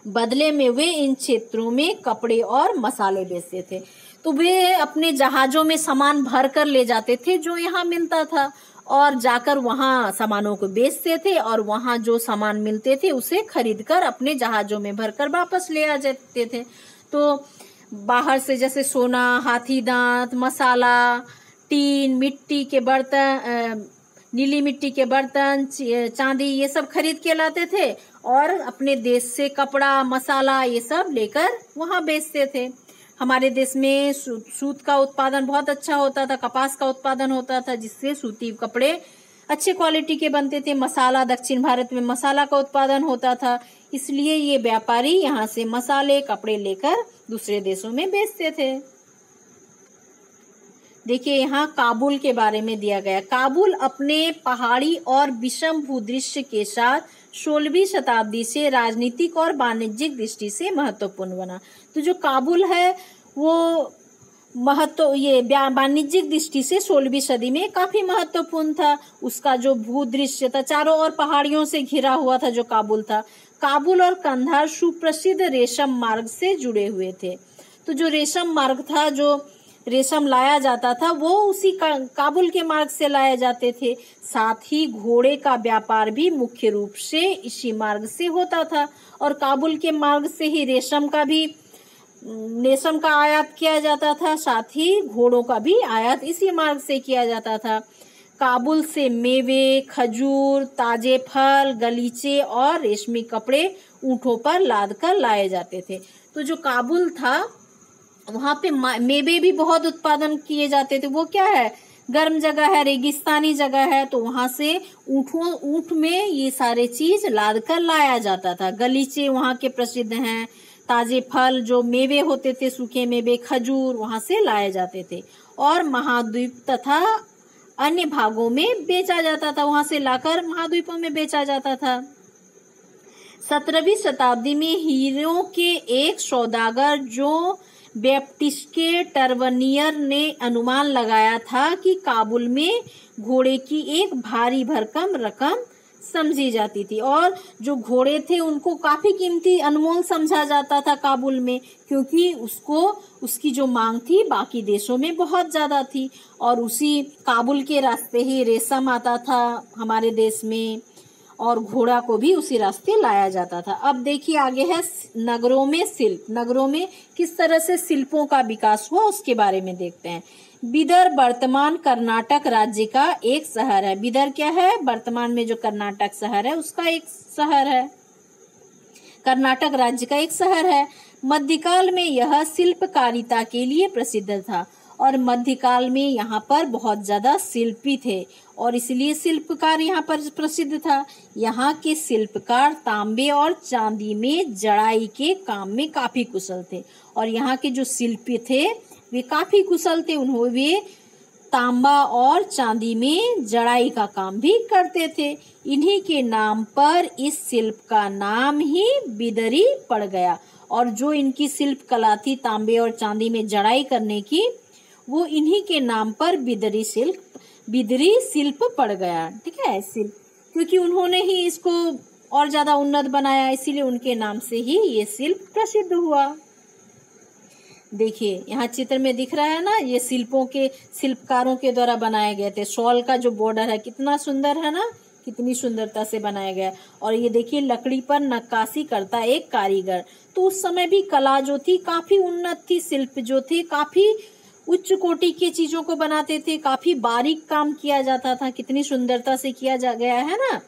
बदले में वे इन क्षेत्रों में कपड़े और मसाले बेचते थे। तो वे अपने जहाजों में सामान भर कर ले जाते थे जो यहाँ मिलता था, और जाकर वहां सामानों को बेचते थे, और वहां जो सामान मिलते थे उसे खरीदकर अपने जहाजों में भरकर वापस ले आ जाते थे। तो बाहर से जैसे सोना, हाथी दांत, मसाला, टीन, मिट्टी के बर्तन, नीली मिट्टी के बर्तन, चांदी, ये सब खरीद के लाते थे, और अपने देश से कपड़ा, मसाला ये सब लेकर वहां बेचते थे। हमारे देश में सूत का उत्पादन बहुत अच्छा होता था, कपास का उत्पादन होता था, जिससे सूती कपड़े अच्छे क्वालिटी के बनते थे। मसाला, दक्षिण भारत में मसाला का उत्पादन होता था, इसलिए ये व्यापारी यहाँ से मसाले, कपड़े लेकर दूसरे देशों में बेचते थे। देखिए यहाँ काबुल के बारे में दिया गया। काबुल अपने पहाड़ी और विषम भूदृश्य के साथ 16वीं शताब्दी से राजनीतिक और वाणिज्यिक दृष्टि से महत्वपूर्ण बना। तो जो काबुल है वो वाणिज्यिक दृष्टि से 16वीं सदी में काफी महत्वपूर्ण था। उसका जो भूदृश्य था, चारों ओर पहाड़ियों से घिरा हुआ था जो काबुल था। काबुल और कंधार सुप्रसिद्ध रेशम मार्ग से जुड़े हुए थे। तो जो रेशम मार्ग था, जो रेशम लाया जाता था, वो उसी काबुल के मार्ग से लाए जाते थे। साथ ही घोड़े का व्यापार भी मुख्य रूप से इसी मार्ग से होता था, और काबुल के मार्ग से ही रेशम का आयात किया जाता था। साथ ही घोड़ों का भी आयात इसी मार्ग से किया जाता था। काबुल से मेवे, खजूर, ताजे फल, गलीचे और रेशमी कपड़े ऊंटों पर लाद कर लाए जाते थे। तो जो काबुल था वहां पे मेवे भी बहुत उत्पादन किए जाते थे। वो क्या है, गर्म जगह है, रेगिस्तानी जगह है, तो वहां से ऊंट में ये सारे चीज लाद कर लाया जाता था। गलीचे वहां के प्रसिद्ध हैं। ताजे फल, जो मेवे होते थे, सूखे मेवे, खजूर, वहां से लाए जाते थे, और महाद्वीप तथा अन्य भागों में बेचा जाता था। वहां से लाकर महाद्वीपों में बेचा जाता था। 17वीं शताब्दी में हीरों के एक सौदागर जो बैप्टिस्टे टर्वनियर ने अनुमान लगाया था कि काबुल में घोड़े की एक भारी भरकम रकम समझी जाती थी, और जो घोड़े थे उनको काफी कीमती, अनमोल समझा जाता था काबुल में, क्योंकि उसकी जो मांग थी बाकी देशों में बहुत ज्यादा थी। और उसी काबुल के रास्ते ही रेशम आता था हमारे देश में, और घोड़ा को भी उसी रास्ते लाया जाता था। अब देखिए आगे है नगरों में शिल्प। नगरों में किस तरह से शिल्पों का विकास हुआ उसके बारे में देखते हैं। बिदर वर्तमान कर्नाटक राज्य का एक शहर है। बिदर क्या है, वर्तमान में जो कर्नाटक शहर है उसका एक शहर है, कर्नाटक राज्य का एक शहर है। मध्यकाल में यह शिल्पकारिता के लिए प्रसिद्ध था, और मध्यकाल में यहाँ पर बहुत ज्यादा शिल्पी थे, और इसलिए शिल्पकार यहाँ पर प्रसिद्ध था। यहाँ के शिल्पकार तांबे और चांदी में जड़ाई के काम में काफी कुशल थे, और यहाँ के जो शिल्पी थे वे काफी कुशल थे। वे तांबा और चांदी में जड़ाई का काम भी करते थे। इन्हीं के नाम पर इस शिल्प का नाम ही बिदरी पड़ गया, और जो इनकी शिल्प कला थी तांबे और चांदी में जड़ाई करने की, वो इन्हीं के नाम पर बिदरी शिल्प पड़ गया। ठीक है, शिल्प, क्योंकि उन्होंने ही इसको और ज्यादा उन्नत बनाया, इसीलिए उनके नाम से ही ये शिल्प प्रसिद्ध हुआ। देखिए यहाँ चित्र में दिख रहा है ना, ये शिल्पों के शिल्पकारों के द्वारा बनाए गए थे। शॉल का जो बॉर्डर है कितना सुंदर है ना, कितनी सुंदरता से बनाया गया। और ये देखिए लकड़ी पर नक्काशी करता एक कारीगर। तो उस समय भी कला जो थी काफी उन्नत थी, शिल्प जो थे काफी उच्च कोटि की चीजों को बनाते थे, काफी बारीक काम किया जाता था, कितनी सुंदरता से किया जा गया है ना।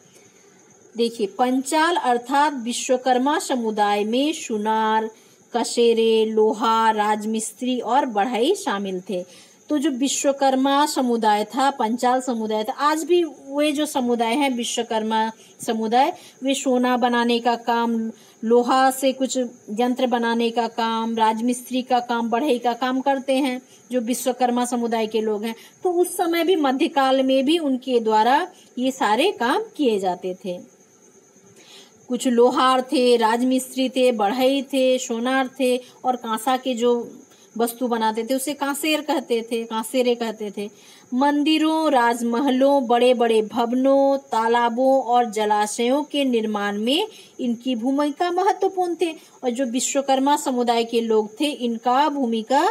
देखिए पंचाल अर्थात विश्वकर्मा समुदाय में सुनार, कसेरे, लोहा, राजमिस्त्री और बढ़ई शामिल थे। तो जो विश्वकर्मा समुदाय था, पंचाल समुदाय था, आज भी वे जो समुदाय हैं विश्वकर्मा समुदाय, वे सोना बनाने का काम, लोहा से कुछ यंत्र बनाने का काम, राजमिस्त्री का काम, बढ़ई का काम करते हैं जो विश्वकर्मा समुदाय के लोग हैं। तो उस समय भी मध्यकाल में भी उनके द्वारा ये सारे काम किए जाते थे। कुछ लोहार थे, राजमिस्त्री थे, बढ़ई थे, सोनार थे, और कांसा के जो वस्तु बनाते थे उसे कांसेर कहते थे, कांसेरे कहते थे। मंदिरों, राजमहलों, बड़े बड़े भवनों, तालाबों और जलाशयों के निर्माण में इनकी भूमिका महत्वपूर्ण थे। और जो विश्वकर्मा समुदाय के लोग थे, इनका भूमिका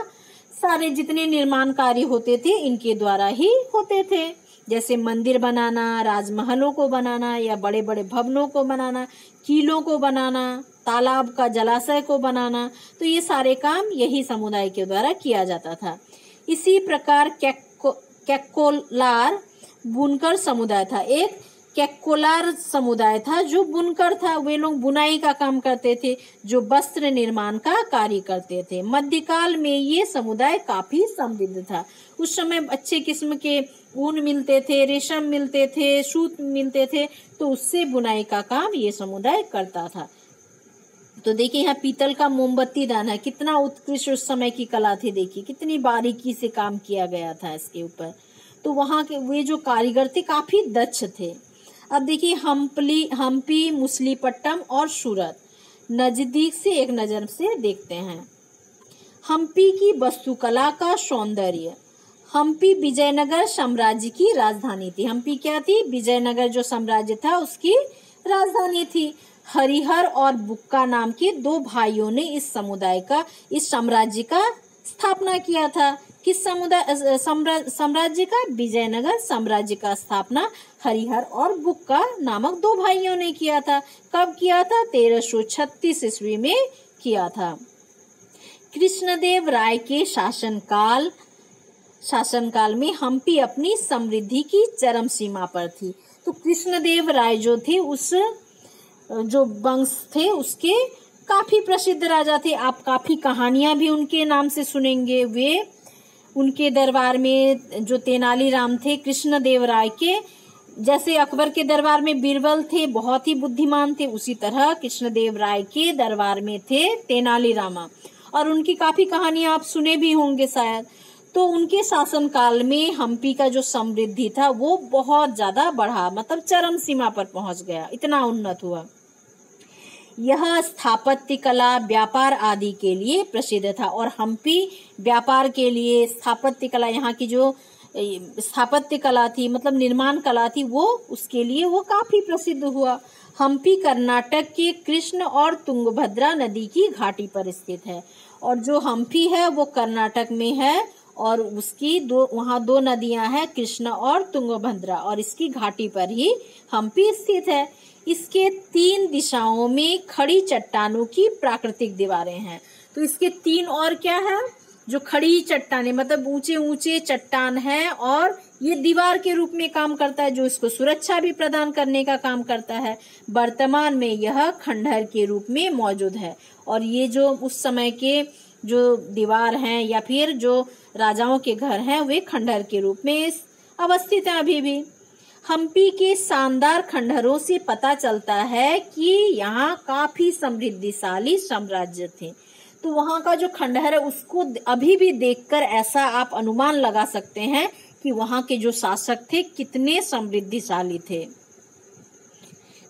सारे जितने निर्माण कार्य होते थे इनके द्वारा ही होते थे, जैसे मंदिर बनाना, राजमहलों को बनाना या बड़े बड़े भवनों को बनाना, किलों को बनाना, तालाब का जलाशय को बनाना। तो ये सारे काम यही समुदाय के द्वारा किया जाता था। इसी प्रकार कैक्कोलार बुनकर समुदाय था। एक कैक्कोलार समुदाय था जो बुनकर था, वे लोग बुनाई का काम करते थे, जो वस्त्र निर्माण का कार्य करते थे। मध्यकाल में ये समुदाय काफी समृद्ध था। उस समय अच्छे किस्म के ऊन मिलते थे, रेशम मिलते थे, सूत मिलते थे, तो उससे बुनाई का काम ये समुदाय करता था। तो देखिए यहाँ पीतल का मोमबत्ती दान है, कितना उत्कृष्ट उस समय की कला थी। देखिए कितनी बारीकी से काम किया गया था इसके ऊपर। तो वहाँ के वे जो कारीगर थे काफी दक्ष थे। अब देखिए हम्पी, मुसलीपट्टम और सूरत नजदीक से एक नजर से देखते हैं। हम्पी की वास्तुकला का सौंदर्य। हम्पी विजयनगर साम्राज्य की राजधानी थी। हम्पी क्या थी? विजयनगर जो साम्राज्य था उसकी राजधानी थी। हरिहर और बुक्का नाम के दो भाइयों ने इस साम्राज्य का स्थापना किया था। किस साम्राज्य का? विजयनगर साम्राज्य का स्थापना हरिहर और बुक्का नामक दो भाइयों ने किया था। कब किया था? 1336 ईस्वी में किया था। कृष्णदेव राय के शासनकाल में हम्पी अपनी समृद्धि की चरम सीमा पर थी। तो कृष्णदेव राय जो थे उस जो वंश थे उसके काफी प्रसिद्ध राजा थे। आप काफी कहानियां भी उनके नाम से सुनेंगे। वे उनके दरबार में जो तेनालीराम थे, कृष्णदेव राय के जैसे अकबर के दरबार में बीरबल थे, बहुत ही बुद्धिमान थे, उसी तरह कृष्णदेव राय के दरबार में थे तेनालीरामा, और उनकी काफी कहानियां आप सुने भी होंगे शायद। तो उनके शासनकाल में हम्पी का जो समृद्धि था वो बहुत ज्यादा बढ़ा, मतलब चरम सीमा पर पहुंच गया, इतना उन्नत हुआ। यह स्थापत्य कला, व्यापार आदि के लिए प्रसिद्ध था। और हम्पी व्यापार के लिए, स्थापत्य कला, यहाँ की जो स्थापत्य कला थी मतलब निर्माण कला थी, वो उसके लिए वो काफी प्रसिद्ध हुआ। हम्पी कर्नाटक के कृष्ण और तुंगभद्रा नदी की घाटी पर स्थित है। और जो हम्पी है वो कर्नाटक में है, और उसकी वहाँ दो नदियां हैं, कृष्ण और तुंगभद्रा, और इसकी घाटी पर ही हम्पी स्थित है। इसके 3 दिशाओं में खड़ी चट्टानों की प्राकृतिक दीवारें हैं। तो इसके 3 और क्या है? जो खड़ी चट्टानें, मतलब ऊंचे ऊंचे चट्टान है, और ये दीवार के रूप में काम करता है, जो इसको सुरक्षा भी प्रदान करने का काम करता है। वर्तमान में यह खंडहर के रूप में मौजूद है। और ये जो उस समय के जो दीवार हैं या फिर जो राजाओं के घर हैं, वे खंडहर के रूप में अवस्थित हैं अभी भी। हम्पी के शानदार खंडहरों से पता चलता है कि यहाँ काफी समृद्धिशाली साम्राज्य थे। तो वहाँ का जो खंडहर है उसको अभी भी देखकर ऐसा आप अनुमान लगा सकते हैं कि वहाँ के जो शासक थे कितने समृद्धिशाली थे।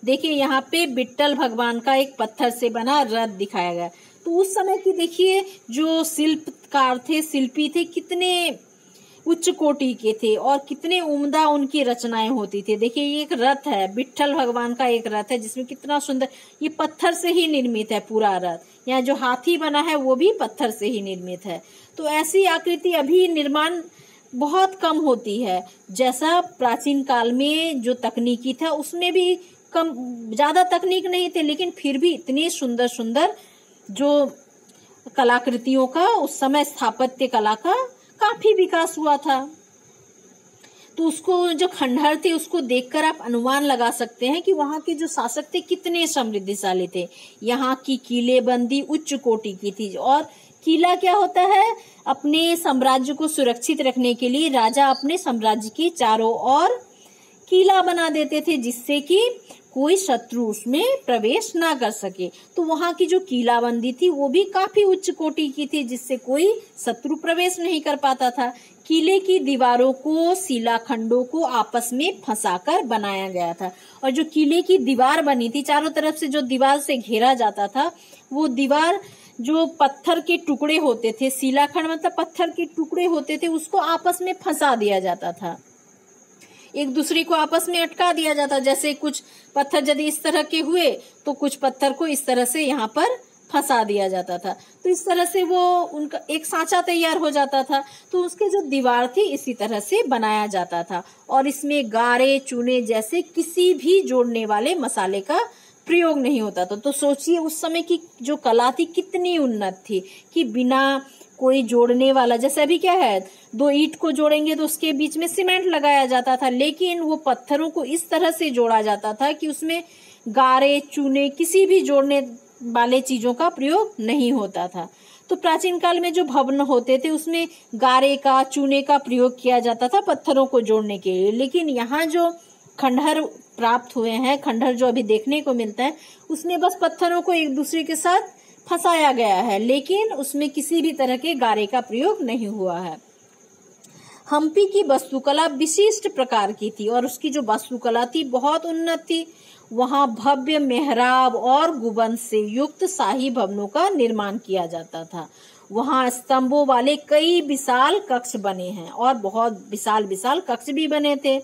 देखिए यहाँ पे विट्ठल भगवान का एक पत्थर से बना रथ दिखाया गया। तो उस समय की देखिए जो शिल्पकार थे, शिल्पी थे, कितने उच्च कोटि के थे और कितने उम्दा उनकी रचनाएं होती थी। देखिए ये एक रथ है, विट्ठल भगवान का एक रथ है जिसमें कितना सुंदर, ये पत्थर से ही निर्मित है पूरा रथ। यहाँ जो हाथी बना है वो भी पत्थर से ही निर्मित है। तो ऐसी आकृति अभी निर्माण बहुत कम होती है। जैसा प्राचीन काल में जो तकनीकी था उसमें भी कम, ज्यादा तकनीक नहीं थे, लेकिन फिर भी इतनी सुंदर सुंदर जो कलाकृतियों का उस समय स्थापत्य कला का काफी विकास हुआ था। तो उसको जो खंडहर थे उसको देखकर आप अनुमान लगा सकते हैं कि वहाँ के जो शासक थे कितने समृद्धिशाली थे। यहाँ की किलेबंदी उच्च कोटि की थी। और किला क्या होता है? अपने साम्राज्य को सुरक्षित रखने के लिए राजा अपने साम्राज्य के चारों ओर किला बना देते थे, जिससे कि कोई शत्रु उसमें प्रवेश ना कर सके। तो वहां की जो किलाबंदी थी वो भी काफी उच्च कोटि की थी, जिससे कोई शत्रु प्रवेश नहीं कर पाता था। किले की दीवारों को शिलाखंडों को आपस में फंसाकर बनाया गया था। और जो किले की दीवार बनी थी, चारों तरफ से जो दीवार से घेरा जाता था, वो दीवार जो पत्थर के टुकड़े होते थे, शिलाखंड मतलब पत्थर के टुकड़े होते थे, उसको आपस में फंसा दिया जाता था, एक दूसरे को आपस में अटका दिया जाता। जैसे कुछ पत्थर यदि इस तरह के हुए तो कुछ पत्थर को इस तरह से यहाँ पर फंसा दिया जाता था। तो इस तरह से वो उनका एक सांचा तैयार हो जाता था। तो उसके जो दीवार थी इसी तरह से बनाया जाता था। और इसमें गारे चूने जैसे किसी भी जोड़ने वाले मसाले का प्रयोग नहीं होता था। तो सोचिए उस समय की जो कला थी कितनी उन्नत थी कि बिना कोई जोड़ने वाला, जैसे अभी क्या है, दो ईंट को जोड़ेंगे तो उसके बीच में सीमेंट लगाया जाता था, लेकिन वो पत्थरों को इस तरह से जोड़ा जाता था कि उसमें गारे चूने किसी भी जोड़ने वाले चीजों का प्रयोग नहीं होता था। तो प्राचीन काल में जो भवन होते थे उसमें गारे का चूने का प्रयोग किया जाता था पत्थरों को जोड़ने के लिए। लेकिन यहाँ जो खंडहर प्राप्त हुए हैं, खंडहर जो अभी देखने को मिलता है, उसमें बस पत्थरों को एक दूसरे के साथ फंसाया गया है, लेकिन उसमें किसी भी तरह के गारे का प्रयोग नहीं हुआ है। हम्पी की वास्तुकला विशिष्ट प्रकार की थी और उसकी जो वास्तुकला थी बहुत उन्नत थी। वहां भव्य मेहराब और गुंबद से युक्त शाही भवनों का निर्माण किया जाता था। वहां स्तंभों वाले कई विशाल कक्ष बने हैं और बहुत विशाल विशाल कक्ष भी बने थे,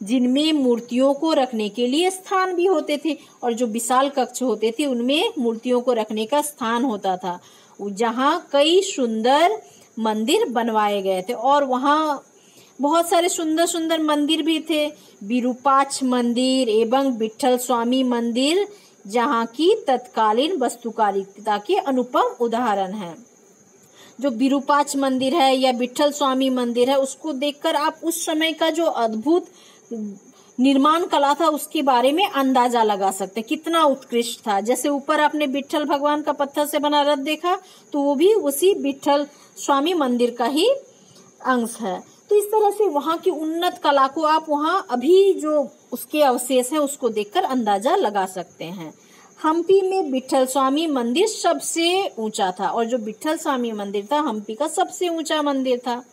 जिनमें मूर्तियों को रखने के लिए स्थान भी होते थे। और जो विशाल कक्ष होते थे उनमें मूर्तियों को रखने का स्थान होता था, जहां कई सुंदर मंदिर बनवाए गए थे। और वहां बहुत सारे सुंदर सुंदर मंदिर भी थे, विरूपाक्ष मंदिर एवं विठल स्वामी मंदिर, जहां की तत्कालीन वास्तुकारिता के अनुपम उदाहरण हैं। जो विरूपाक्ष मंदिर है या विठल स्वामी मंदिर है, उसको देखकर आप उस समय का जो अद्भुत निर्माण कला था उसके बारे में अंदाजा लगा सकते, कितना उत्कृष्ट था। जैसे ऊपर आपने विठल भगवान का पत्थर से बना रथ देखा, तो वो भी उसी विठल स्वामी मंदिर का ही अंश है। तो इस तरह से वहां की उन्नत कला को आप वहां अभी जो उसके अवशेष हैं उसको देखकर अंदाजा लगा सकते हैं। हम्पी में विठल स्वामी मंदिर सबसे ऊंचा था और जो विठल स्वामी मंदिर था हम्पी का सबसे ऊंचा मंदिर था।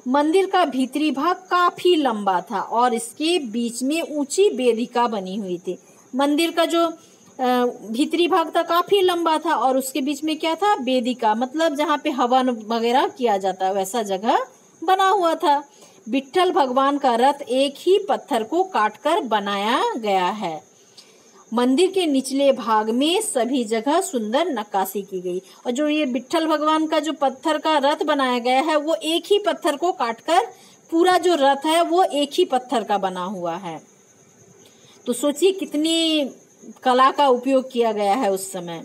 मंदिर का भीतरी भाग काफी लंबा था और इसके बीच में ऊंची वेदिका बनी हुई थी। मंदिर का जो भीतरी भाग था काफी लंबा था और उसके बीच में क्या था, वेदिका, मतलब जहाँ पे हवन वगैरह किया जाता है वैसा जगह बना हुआ था। विठल भगवान का रथ एक ही पत्थर को काटकर बनाया गया है। मंदिर के निचले भाग में सभी जगह सुंदर नक्काशी की गई। और जो ये विठल भगवान का जो पत्थर का रथ बनाया गया है वो एक ही पत्थर को काटकर पूरा जो रथ है वो एक ही पत्थर का बना हुआ है। तो सोचिए कितनी कला का उपयोग किया गया है उस समय।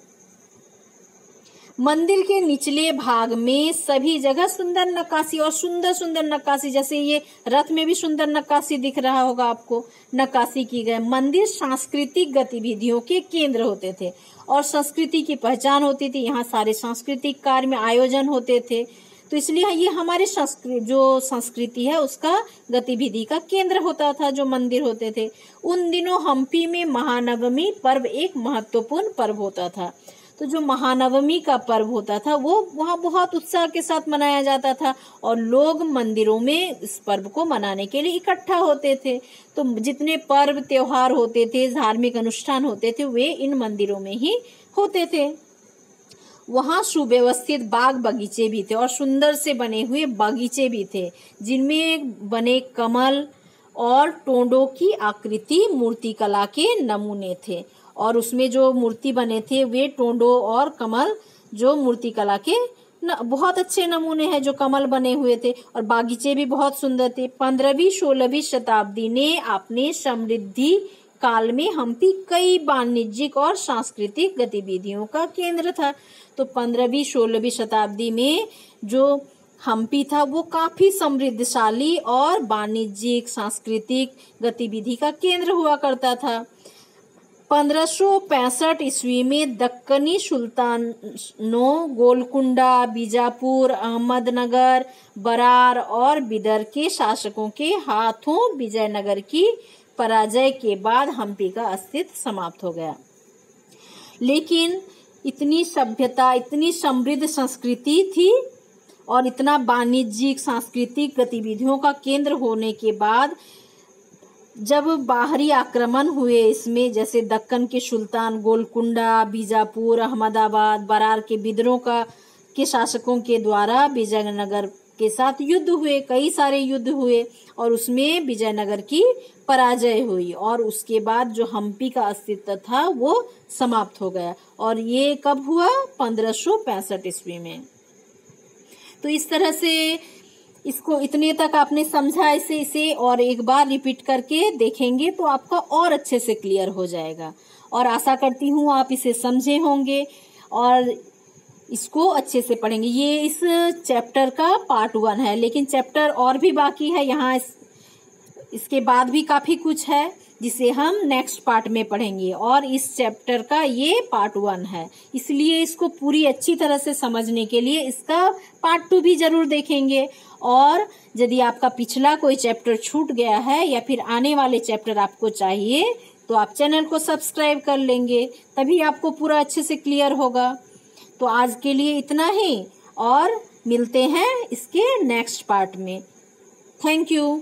मंदिर के निचले भाग में सभी जगह सुंदर नक्काशी और सुंदर सुंदर नक्काशी, जैसे ये रथ में भी सुंदर नक्काशी दिख रहा होगा आपको, नक्काशी की गए। मंदिर सांस्कृतिक गतिविधियों के केंद्र होते थे और संस्कृति की पहचान होती थी। यहाँ सारे सांस्कृतिक कार्य में आयोजन होते थे, तो इसलिए ये हमारे जो संस्कृति है उसका गतिविधि का केंद्र होता था जो मंदिर होते थे। उन दिनों हम्पी में महानवमी पर्व एक महत्वपूर्ण पर्व होता था। तो जो महानवमी का पर्व होता था वो वहाँ बहुत उत्साह के साथ मनाया जाता था और लोग मंदिरों में इस पर्व को मनाने के लिए इकट्ठा होते थे। तो जितने पर्व त्योहार होते थे, धार्मिक अनुष्ठान होते थे, वे इन मंदिरों में ही होते थे। वहाँ सुव्यवस्थित बाग बगीचे भी थे और सुंदर से बने हुए बगीचे भी थे, जिनमें बने कमल और टोंडों की आकृति मूर्तिकला के नमूने थे। और उसमें जो मूर्ति बने थे वे टोंडों और कमल जो मूर्तिकला के बहुत अच्छे नमूने हैं जो कमल बने हुए थे। और बागीचे भी बहुत सुंदर थे। 15वीं 16वीं शताब्दी ने अपने समृद्धि काल में हम्पी कई वाणिज्यिक और सांस्कृतिक गतिविधियों का केंद्र था। तो 15वीं 16वीं शताब्दी में जो हम्पी था वो काफी समृद्धशाली और वाणिज्यिक सांस्कृतिक गतिविधि का केंद्र हुआ करता था। 1565 ईस्वी में दक्कनी सुल्तानों गोलकुंडा, बीजापुर, अहमदनगर, बरार और बिदर के शासकों के हाथों विजयनगर की पराजय के बाद हम्पी का अस्तित्व समाप्त हो गया। लेकिन इतनी सभ्यता, इतनी समृद्ध संस्कृति थी और इतना वाणिज्यिक सांस्कृतिक गतिविधियों का केंद्र होने के बाद जब बाहरी आक्रमण हुए इसमें, जैसे दक्कन के सुल्तान गोलकुंडा, बीजापुर, अहमदाबाद, बरार के बिदरों के शासकों के द्वारा विजयनगर के साथ युद्ध हुए, कई सारे युद्ध हुए और उसमें विजयनगर की पराजय हुई और उसके बाद जो हम्पी का अस्तित्व था वो समाप्त हो गया। और ये कब हुआ? 1565 ईस्वी में। तो इस तरह से इसको इतने तक आपने समझा, इसे और एक बार रिपीट करके देखेंगे तो आपका और अच्छे से क्लियर हो जाएगा। और आशा करती हूँ आप इसे समझे होंगे और इसको अच्छे से पढ़ेंगे। ये इस चैप्टर का पार्ट 1 है, लेकिन चैप्टर और भी बाकी है। यहाँ इसके बाद भी काफी कुछ है जिसे हम नेक्स्ट पार्ट में पढ़ेंगे और इस चैप्टर का ये पार्ट 1 है। इसलिए इसको पूरी अच्छी तरह से समझने के लिए इसका पार्ट 2 भी जरूर देखेंगे। और यदि आपका पिछला कोई चैप्टर छूट गया है या फिर आने वाले चैप्टर आपको चाहिए तो आप चैनल को सब्सक्राइब कर लेंगे, तभी आपको पूरा अच्छे से क्लियर होगा। तो आज के लिए इतना ही और मिलते हैं इसके नेक्स्ट पार्ट में। Thank you.